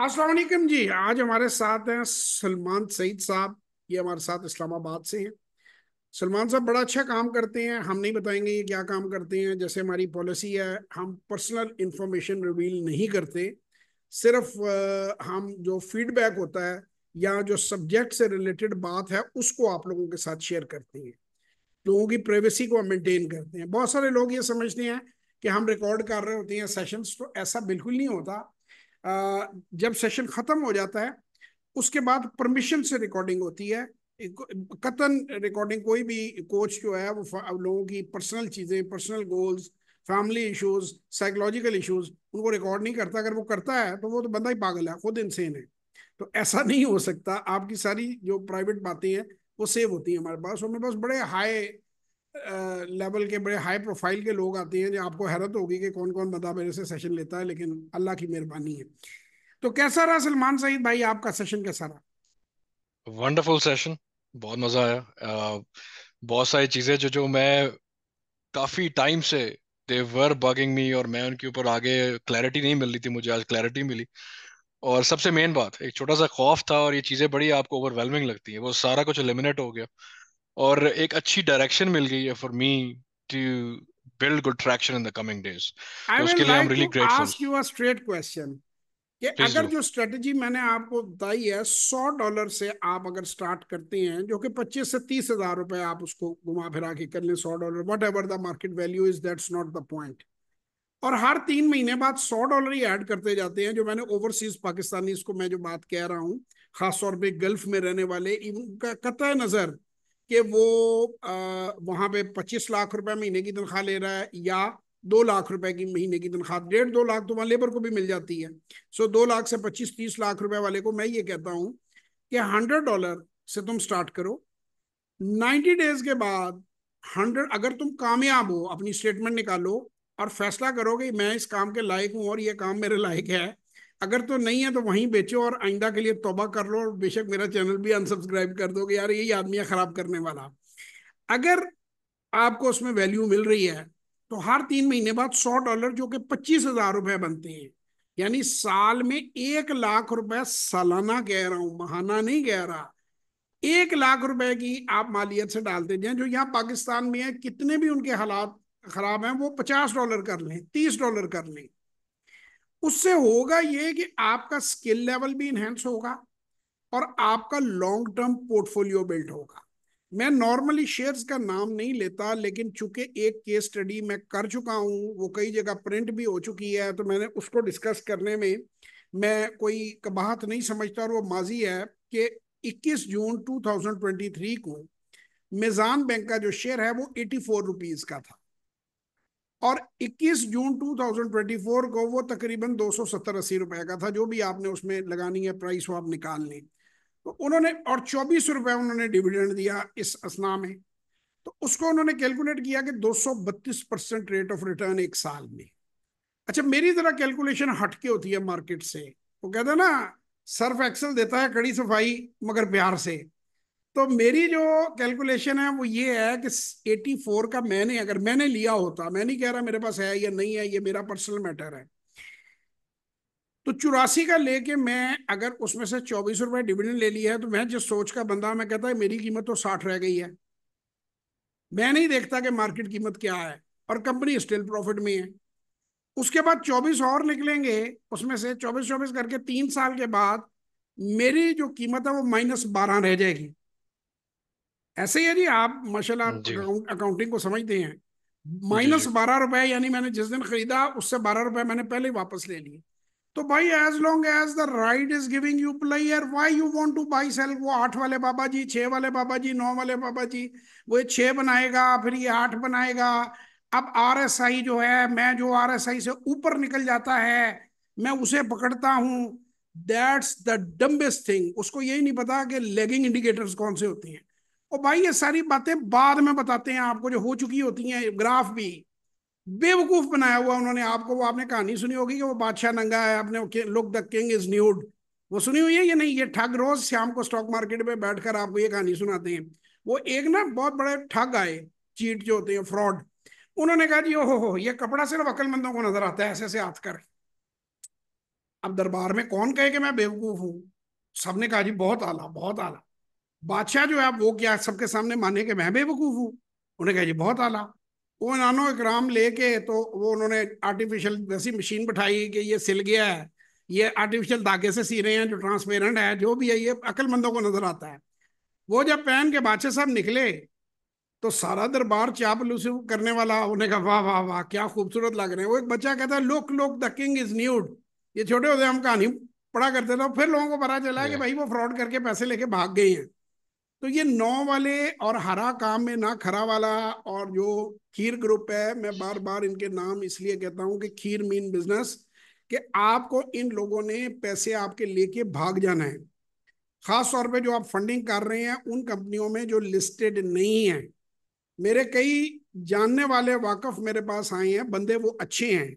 अस्सलाम वालेकुम जी। आज हमारे साथ हैं सलमान सईद साहब। ये हमारे साथ इस्लामाबाद से हैं। सलमान साहब बड़ा अच्छा काम करते हैं। हम नहीं बताएंगे ये क्या काम करते हैं। जैसे हमारी पॉलिसी है, हम पर्सनल इंफॉर्मेशन रिवील नहीं करते। सिर्फ हम जो फीडबैक होता है या जो सब्जेक्ट से रिलेटेड बात है उसको आप लोगों के साथ शेयर करते हैं। लोगों की प्राइवेसी को हम मेंटेन करते हैं। बहुत सारे लोग ये समझते हैं कि हम रिकॉर्ड कर रहे होते हैं सेशंस, तो ऐसा बिल्कुल नहीं होता। जब सेशन खत्म हो जाता है उसके बाद परमिशन से रिकॉर्डिंग होती है। कतन रिकॉर्डिंग कोई भी कोच जो है वो लोगों की पर्सनल चीजें, personal goals, family issues, psychological issues उनको रिकॉर्ड नहीं करता। अगर वो करता है तो वो तो बंदा ही पागल है, खुद इंसेन है। तो ऐसा नहीं हो सकता। आपकी सारी जो प्राइवेट बातें हैं वो सेव होती हैं हमारे पास। और मेरे पास बड़े हाई लेवल के, बड़े हाई प्रोफाइल के लोग आते हैं जो आपको हैरत होगी कि कौन कौन बंदा मेरे से सेशन लेता है, लेकिन अल्लाह की मेहरबानी है। तो कैसा रहा सलमान सईद भाई, आपका सेशन कैसा रहा? Wonderful session. बहुत मजा आया। बहुत सारी चीजें जो मैं काफी टाइम से दे वर बगिंग मी, और मैं उनके ऊपर आगे क्लैरिटी नहीं मिल रही थी, मुझे आज क्लैरिटी मिली। और सबसे मेन बात, एक छोटा सा खौफ था और ये चीजें बड़ी आपको ओवरवेलमिंग लगती है, वो सारा कुछ एलिमिनेट हो गया। और एक अच्छी डायरेक्शन मिल गई है for me to build good traction in the coming days. I तो विल उसके लिए I am like really to grateful. Ask you a straight question कि प्लीज अगर डू। जो स्ट्रेटजी मैंने आपको बताई है, $100 से आप अगर स्टार्ट करते हैं, जो कि 25 से 30 हजार रुपए आप उसको घुमा फिरा के कर लें, $100 what ever the market value is, that's not the point. और हर 3 महीने बाद $100 ही ऐड करते जाते हैं। जो मैंने ओवरसीज पाकिस्तानी को मैं जो बात कह रहा हूँ, खासतौर पे गल्फ में रहने वाले, इनका कतई नजर कि वो वहां पे 25 लाख रुपए महीने की तनख्वाह ले रहा है या 2 लाख रुपए की महीने की तनख्वाह, 1.5 2 लाख तो वहां लेबर को भी मिल जाती है। सो 2 लाख से 25 30 लाख रुपए वाले को मैं ये कहता हूँ कि $100 से तुम स्टार्ट करो। 90 डेज के बाद 100, अगर तुम कामयाब हो, अपनी स्टेटमेंट निकालो और फैसला करो कि मैं इस काम के लायक हूं और ये काम मेरे लायक है। अगर तो नहीं है तो वहीं बेचो और आइंदा के लिए तौबा कर लो, और बेशक मेरा चैनल भी अनसब्सक्राइब कर दो कि यार यही आदमी है खराब करने वाला। अगर आपको उसमें वैल्यू मिल रही है तो हर 3 महीने बाद $100, जो कि 25 हजार रुपए बनते हैं, यानी साल में 1 लाख रुपए, सालाना कह रहा हूं, महाना नहीं कह रहा, 1 लाख रुपए की आप मालियत से डालते जाएं। जो यहाँ पाकिस्तान में है, कितने भी उनके हालात खराब हैं, वो $50 कर लें, $30 कर लें, उससे होगा ये कि आपका स्किल लेवल भी इनहेंस होगा और आपका लॉन्ग टर्म पोर्टफोलियो बिल्ड होगा। मैं नॉर्मली शेयर्स का नाम नहीं लेता, लेकिन चूंकि एक केस स्टडी मैं कर चुका हूं, वो कई जगह प्रिंट भी हो चुकी है, तो मैंने उसको डिस्कस करने में मैं कोई कबाहत नहीं समझता। और वो माजी है कि 21 जून 2023 को मेजान बैंक का जो शेयर है वो ₹84 का था, और 21 जून 2024 को वो तकरीबन 270 80 रुपए का था। जो भी आपने उसमें लगानी है प्राइस वो आप निकाल लें। तो उन्होंने, और ₹24 उन्होंने डिविडेंड दिया इस असना में। तो उसको उन्होंने कैलकुलेट किया कि 232% रेट ऑफ रिटर्न एक साल में। अच्छा, मेरी तरह कैलकुलेशन हटके होती है मार्केट से। वो कहते हैं ना, सर्फ एक्सेल देता है कड़ी सफाई मगर प्यार से। तो मेरी जो कैलकुलेशन है वो ये है कि 84 का मैंने, अगर मैंने लिया होता, मैं नहीं कह रहा मेरे पास है या नहीं है, ये मेरा पर्सनल मैटर है, तो 84 का लेके मैं अगर उसमें से ₹24 डिविडेंड ले लिया है, तो मैं जिस सोच का बंदा, मैं कहता है मेरी कीमत तो 60 रह गई है। मैं नहीं देखता कि मार्केट कीमत क्या है, और कंपनी स्टिल प्रॉफिट में है। उसके बाद 24 और निकलेंगे, उसमें से 24 24 करके 3 साल के बाद मेरी जो कीमत है वो -12 रह जाएगी। ऐसे ही है जी, आप माशाल्लाह जी अकाउंटिंग को समझते हैं। जी माइनस जी। बारह रुपए यानी मैंने जिस दिन खरीदा उससे ₹12 मैंने पहले ही वापस ले लिए। तो भाई, as long as the right is giving you player, why you want to buy sell? वो 8 वाले बाबा जी, 6 वाले बाबा जी, 9 वाले बाबा जी, वो ये 6 बनाएगा फिर ये 8 बनाएगा। अब RSI जो है, मैं जो RSI से ऊपर निकल जाता है मैं उसे पकड़ता हूं। That's the dumbest thing. उसको यही नहीं पता कि लेगिंग इंडिकेटर्स कौन से होते हैं। और भाई ये सारी बातें बाद में बताते हैं आपको, जो हो चुकी होती हैं। ग्राफ भी बेवकूफ बनाया हुआ उन्होंने आपको। वो आपने कहानी सुनी होगी कि वो बादशाह नंगा है, आपने look the king is nude, वो सुनी हुई है? ये नहीं, ये ठग रोज शाम को स्टॉक मार्केट में बैठकर आपको ये कहानी सुनाते हैं। वो एक ना बहुत बड़े ठग आए, चीट जो होते हैं, फ्रॉड। उन्होंने कहा जी, ओहो हो, ये कपड़ा सिर्फ अक्लमंदों को नजर आता है, ऐसे ऐसे हाथ कर। अब दरबार में कौन कहे कि मैं बेवकूफ हूं? सबने कहा जी बहुत आला, बहुत आला। बादशाह जो है अब वो क्या सबके सामने माने कि मैं बेवकूफ हूँ? उन्हें कहा जी बहुत आला। वो नानो इकराम लेके तो वो उन्होंने आर्टिफिशियल वैसी मशीन बैठाई कि ये सिल गया है, ये आर्टिफिशियल धागे से सी रहे हैं जो ट्रांसपेरेंट है, जो भी है ये अक्लमंदों को नजर आता है। वो जब पहन के बादशाह साहब निकले तो सारा दरबार चापलूसी करने वाला, उन्हें कहा वाह वाह वाह क्या खूबसूरत लग रहे हैं। वो एक बच्चा कहता है look look the king is nude. ये छोटे होते हम कहानी पढ़ा करते थे, फिर लोगों को पता चला कि जी। भाई वो फ्रॉड करके पैसे लेके भाग गए हैं। तो ये 9 वाले और हरा काम में ना खरा वाला और जो खीर ग्रुप है, मैं बार बार इनके नाम इसलिए कहता हूं कि खीर मीन बिजनेस, कि आपको इन लोगों ने पैसे आपके लेके भाग जाना है। खास तौर पे जो आप फंडिंग कर रहे हैं उन कंपनियों में जो लिस्टेड नहीं है। मेरे कई जानने वाले वाकफ मेरे पास आए हैं बंदे, वो अच्छे हैं।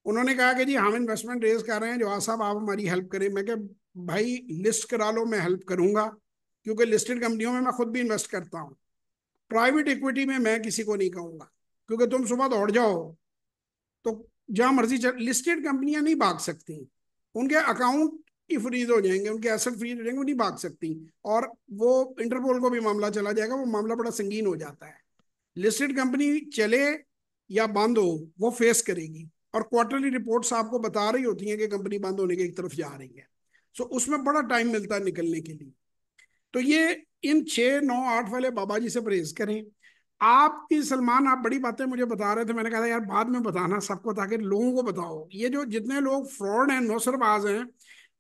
उन्होंने कहा कि जी हम इन्वेस्टमेंट रेज कर रहे हैं, जवाब साहब आप हमारी हेल्प करें। मैं कहा भाई लिस्ट करा लो, मैं हेल्प करूंगा, क्योंकि लिस्टेड कंपनियों में मैं खुद भी इन्वेस्ट करता हूँ। प्राइवेट इक्विटी में मैं किसी को नहीं कहूंगा, क्योंकि तुम सुबह दौड़ जाओ तो जहां मर्जी चल, लिस्टेड कंपनियां नहीं भाग सकती। उनके अकाउंट ही फ्रीज हो जाएंगे, उनके एसेट फ्रीज हो जाएंगे, वो नहीं भाग सकती। और वो इंटरपोल को भी मामला चला जाएगा, वो मामला बड़ा संगीन हो जाता है। लिस्टेड कंपनी चले या बंद हो, वो फेस करेगी। और क्वार्टरली रिपोर्ट्स आपको बता रही होती हैं कि कंपनी बंद होने की एक तरफ जा रही है। सो उसमें बड़ा टाइम मिलता है निकलने के लिए। तो ये इन 6 9 8 वाले बाबा जी से परहेज करें। आप भी सलमान, आप बड़ी बातें मुझे बता रहे थे, मैंने कहा था यार बाद में बताना सबको, ताकि लोगों को बताओ। ये जो जितने लोग फ्रॉड हैं, नौसरबाज हैं,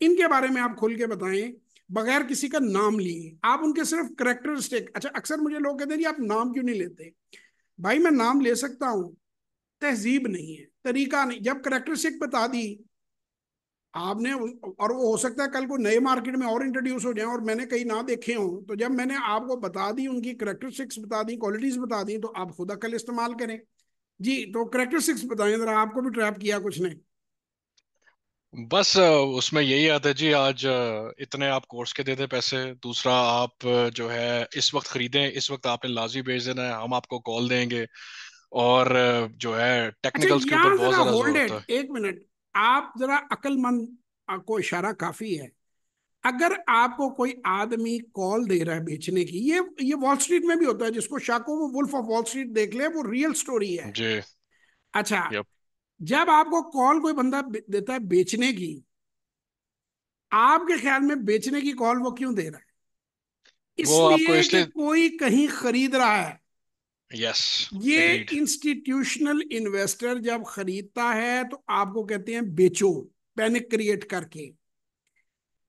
इनके बारे में आप खुल के बताएं, बगैर किसी का नाम लिए। आप उनके सिर्फ करेक्टरिस्टिक, अच्छा अक्सर मुझे लोग कहते हैं जी आप नाम क्यों नहीं लेते? भाई मैं नाम ले सकता हूं, तहजीब नहीं है, तरीका नहीं। जब करेक्टरिस्टिक बता दी आपने, और वो हो सकता है कल को नए मार्केट में और इंट्रोड्यूस हो जाए और मैंने कहीं ना देखे हों, तो जब मैंने आपको बता दी, उनकी करेक्टरिस्टिक्स बता दी, क्वालिटीज बता दी, तो आप खुद अकल इस्तेमाल करें। जी तो करेक्टरिस्टिक्स बताएं जरा, आपको भी ट्रैप किया कुछ ने? बस उसमें यही आता है जी। आज इतने आप कोर्स के देते पैसे, दूसरा आप जो है इस वक्त खरीदें, इस वक्त आपने लाजी भेज देना है, हम आपको कॉल देंगे। और जो है अच्छा टेक्निकल्स के ऊपर यहां बहुत जरा ज्यादा जोर होल्ड होता इट है। एक मिनट। आप जरा अक्लमंद को इशारा काफी है। अगर आपको कोई आदमी कॉल दे रहा है बेचने की, ये वॉल स्ट्रीट में भी होता है, जिसको शक हो वो वुल्फ ऑफ वॉल स्ट्रीट देख ले, वो रियल स्टोरी है। जी। अच्छा, यप। जब आपको कॉल कोई बंदा देता है बेचने की, आपके ख्याल में बेचने की कॉल वो क्यों दे रहा है? वो आपको इसलिए कि इसलिए। कोई कहीं खरीद रहा है। यस। ये एग्रीड। इंस्टीट्यूशनल इन्वेस्टर जब खरीदता है तो आपको कहते हैं बेचो, पैनिक क्रिएट करके।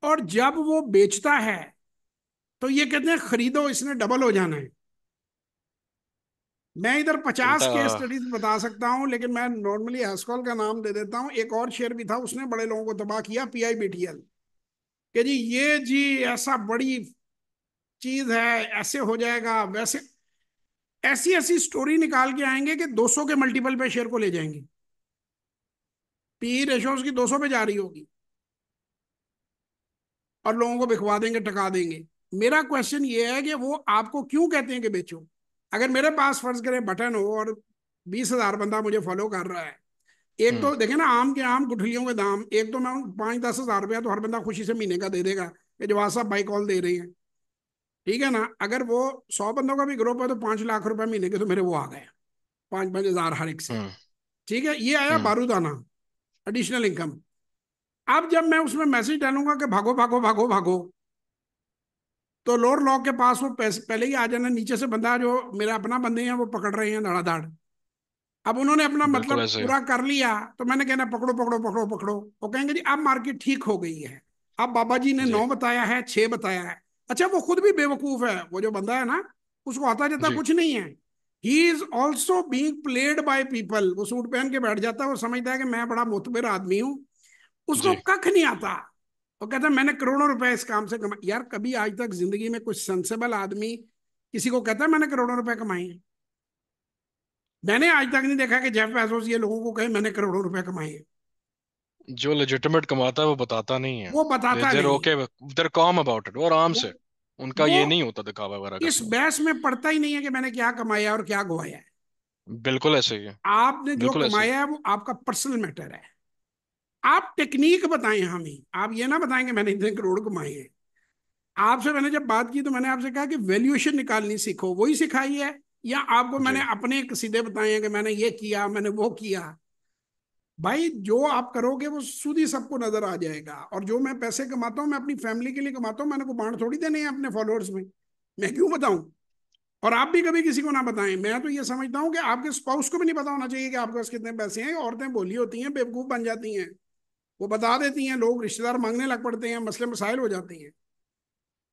और जब वो बेचता है तो ये कहते हैं खरीदो, इसने डबल हो जाना है। मैं इधर 50 उल्टा। केस स्टडीज बता सकता हूं, लेकिन मैं नॉर्मली एस्कॉल का नाम दे देता हूं। एक और शेयर भी था, उसने बड़े लोगों को तबाह किया, पीआईबीटीएल। कि जी ये जी ऐसा बड़ी चीज है, ऐसे हो जाएगा वैसे, ऐसी ऐसी स्टोरी निकाल के आएंगे कि 200 के मल्टीपल पे शेयर को ले जाएंगे। पी रेशो उसकी 200 पे जा रही होगी और लोगों को बिकवा देंगे, टका देंगे। मेरा क्वेश्चन ये है कि वो आपको क्यों कहते हैं कि बेचो? अगर मेरे पास फर्ज करें बटन हो और 20,000 बंदा मुझे फॉलो कर रहा है, एक हम्म। तो देखे ना आम के आम गुठलियों के दाम, एक तो मैं 5 10 हज़ार रुपया तो हर बंदा खुशी से महीने का दे देगा कि जवाब साहब बाई कॉल दे रहे हैं। ठीक है ना? अगर वो 100 बंदों का भी ग्रुप है तो 5 लाख रुपए महीने के तो मेरे वो आ गए, 5 5 हज़ार हर एक से। हम्म। ठीक है, ये आया हम्म। बारूदाना, एडिशनल इनकम। अब जब मैं उसमें मैसेज डालूंगा कि भागो भागो भागो भागो, तो लोअर लॉ के पास वो पहले ही आ जाना, नीचे से बंदा जो मेरा अपना बंदे हैं वो पकड़ रहे हैं धड़ाधड़। अब उन्होंने अपना बिल्कुल मतलब ऐसे ही। पूरा कर लिया, तो मैंने कहना पकड़ो पकड़ो पकड़ो पकड़ो। वो कहेंगे जी अब मार्केट ठीक हो गई है। अब बाबा जी ने जी। 9 बताया है, 6 बताया है। अच्छा वो खुद भी बेवकूफ है, वो जो बंदा है ना, उसको आता जाता जी। कुछ नहीं है। He is also being played by people. वो सूट पहन के बैठ जाता है, वो समझता है कि मैं बड़ा मुतबिर आदमी हूं, उसको जी। कख नहीं आता। वो कहता है मैंने करोड़ों रुपए इस काम से कमाए। यार कभी आज तक जिंदगी में कुछ सेंसेबल आदमी किसी को कहता है मैंने करोड़ों रुपए कमाए हैं? मैंने आज तक नहीं देखा कि जेफ बेजोस ये लोगों को कहे मैंने करोड़ों रुपए कमाए हैं। जो लेजिटिमेट कमाता है वो बताता नहीं है। वो दे बताता देर नहीं। Okay. There com about it, वो आराम वो से। उनका वो ये नहीं होता दिखावा वगैरह का इस सीन। बहस में पड़ता ही नहीं है कि मैंने क्या कमाया और क्या गवाया है। बिल्कुल ऐसे ही है। आपने जो बिल्कुल ऐसे ही। कमाया है वो आपका पर्सनल मैटर है। आप टेक्निक बताएं हमें, आप ये ना बताएं कि मैंने इतने करोड़ कमाए हैं। आपसे मैंने जब बात की तो मैंने आपसे कहा कि वैल्यूएशन निकालनी सीखो, वही सिखाई है, या आपको मैंने जी। अपने सीधे बताए हैं कि मैंने ये किया, मैंने वो किया। भाई जो आप करोगे वो खुद ही सबको नजर आ जाएगा। और जो मैं पैसे कमाता हूँ मैं अपनी फैमिली के लिए कमाता हूँ, मैंने को बांट थोड़ी देने हैं अपने फॉलोअर्स में। मैं क्यों बताऊं? और आप भी कभी किसी को ना बताएं। मैं तो ये समझता हूँ कि आपके स्पाउस को भी नहीं पता होना चाहिए कि आपके पास कितने पैसे हैं। औरतें बोली होती हैं, बेवकूफ बन जाती हैं, वो बता देती हैं, लोग रिश्तेदार मांगने लग पड़ते हैं, मसले मसाइल हो जाते हैं।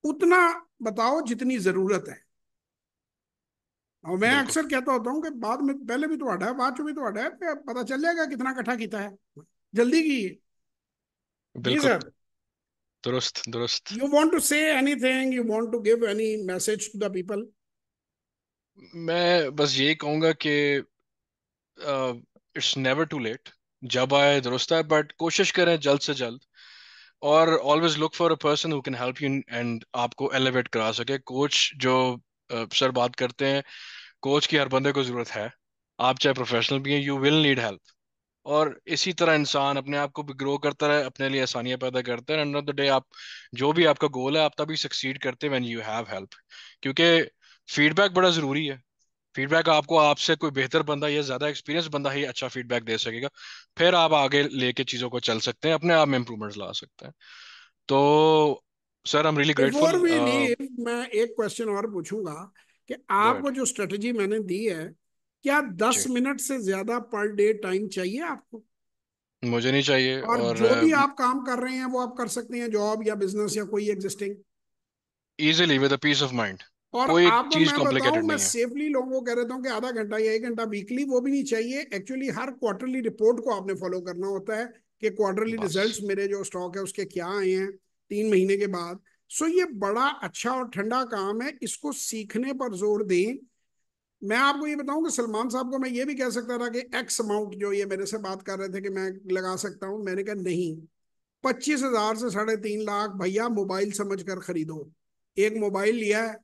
उतना बताओ जितनी जरूरत है। और मैं बिल्कुल। अक्सर कहता होता हूँ कि बाद में पहले भी तो है, बाद में तो है, पता चल जाएगा कितना इकट्ठा किया है। जल्दी की। जी बिल्कुल। सर। दुरुस्त दुरुस्त। You want to say anything? You want to give any message to the people? मैं बस यही कहूंगा कि इट्स नेवर टू लेट। जब आए दुरुस्त है, बट कोशिश करें जल्द से जल्द। और always look for a person who can help you and आपको एलिवेट करा सके। कोच जो सर बात करते हैं, कोच की हर बंदे को जरूरत है। आप चाहे प्रोफेशनल भी हैं, यू विल नीड हेल्प। और इसी तरह इंसान अपने आप को भी ग्रो करता रहे, अपने लिए आसानियां पैदा करता है, एंड ऑफ द डे आप जो भी आपका गोल है, आप तभी सक्सीड करते हैं व्हेन यू हैव हेल्प। क्योंकि फीडबैक बड़ा जरूरी है। फीडबैक आपको, आपसे कोई बेहतर बंदा या ज्यादा एक्सपीरियंस बंदा ही अच्छा फीडबैक दे सकेगा। फिर आप आगे लेके चीजों को चल सकते हैं, अपने आप में इंप्रूवमेंट्स ला सकते हैं। तो sir I am really before grateful. We leave मैं एक क्वेश्चन और पूछूंगा कि गो आपको अहेड। जो स्ट्रेटजी मैंने दी है, क्या जी। 10 मिनट से ज्यादा पर डे टाइम चाहिए आपको? मुझे नहीं चाहिए। और और जो भी आप काम कर रहे हैं वो आप कर सकते हैं, जॉब या बिजनेस या कोई existing. Easily with a peace of mind. और कोई आपको चीज मैं बताऊं, कॉम्प्लिकेटेड मैं नहीं है। सेफली लोगों को कह देता हूं कि आधा घंटा या 1 घंटा वीकली वो भी नहीं चाहिए। एक्चुअली हर क्वार्टरली रिपोर्ट को आपने फॉलो करना होता है कि क्वार्टरली बस। रिजल्ट्स मेरे जो स्टॉक है उसके क्या आए हैं 3 महीने के बाद। सो ये बड़ा अच्छा और ठंडा काम है, इसको सीखने पर जोर दें। मैं आपको ये बताऊं कि सलमान साहब को मैं ये भी कह सकता था कि एक्स अमाउंट जो ये मेरे से बात कर रहे थे कि मैं लगा सकता हूं, मैंने कहा नहीं। 25,000 से 3.5 लाख भैया मोबाइल समझ कर खरीदो। एक मोबाइल लिया है,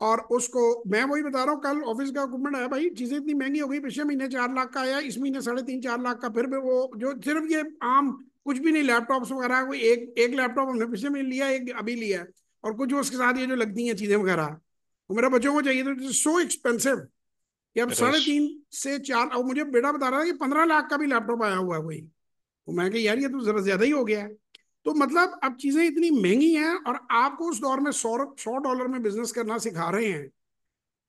और उसको मैं वही बता रहा हूँ, कल ऑफिस का इक्विपमेंट आया भाई, चीजें इतनी महंगी हो गई, पिछले महीने 4 लाख का आया, इस महीने 3.5 4 लाख का। फिर भी वो जो सिर्फ ये आम कुछ भी नहीं, लैपटॉप्स वगैरह, कोई एक एक लैपटॉप हमने पिछले महीने लिया, एक अभी लिया है, और कुछ उसके साथ ये जो लगती हैं चीजें वगैरह, वो मेरा बच्चों को चाहिए, तो सो एक्सपेंसिव कि अब इट साढ़े इज। तीन से चार और मुझे बेटा बता रहा था कि 15 लाख का भी लैपटॉप आया हुआ है कोई। तो मैं कहा यार ये तो जरा ज्यादा ही हो गया है। तो मतलब अब चीजें इतनी महंगी हैं, और आपको उस दौर में 100 100 डॉलर में बिजनेस करना सिखा रहे हैं।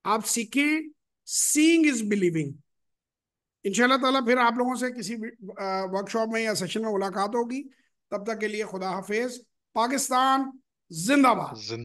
आप सीखें। Seeing is believing. इंशाल्लाह ताला फिर आप लोगों से किसी वर्कशॉप में या सेशन में मुलाकात होगी। तब तक के लिए खुदा हाफिज। पाकिस्तान जिंदाबाद।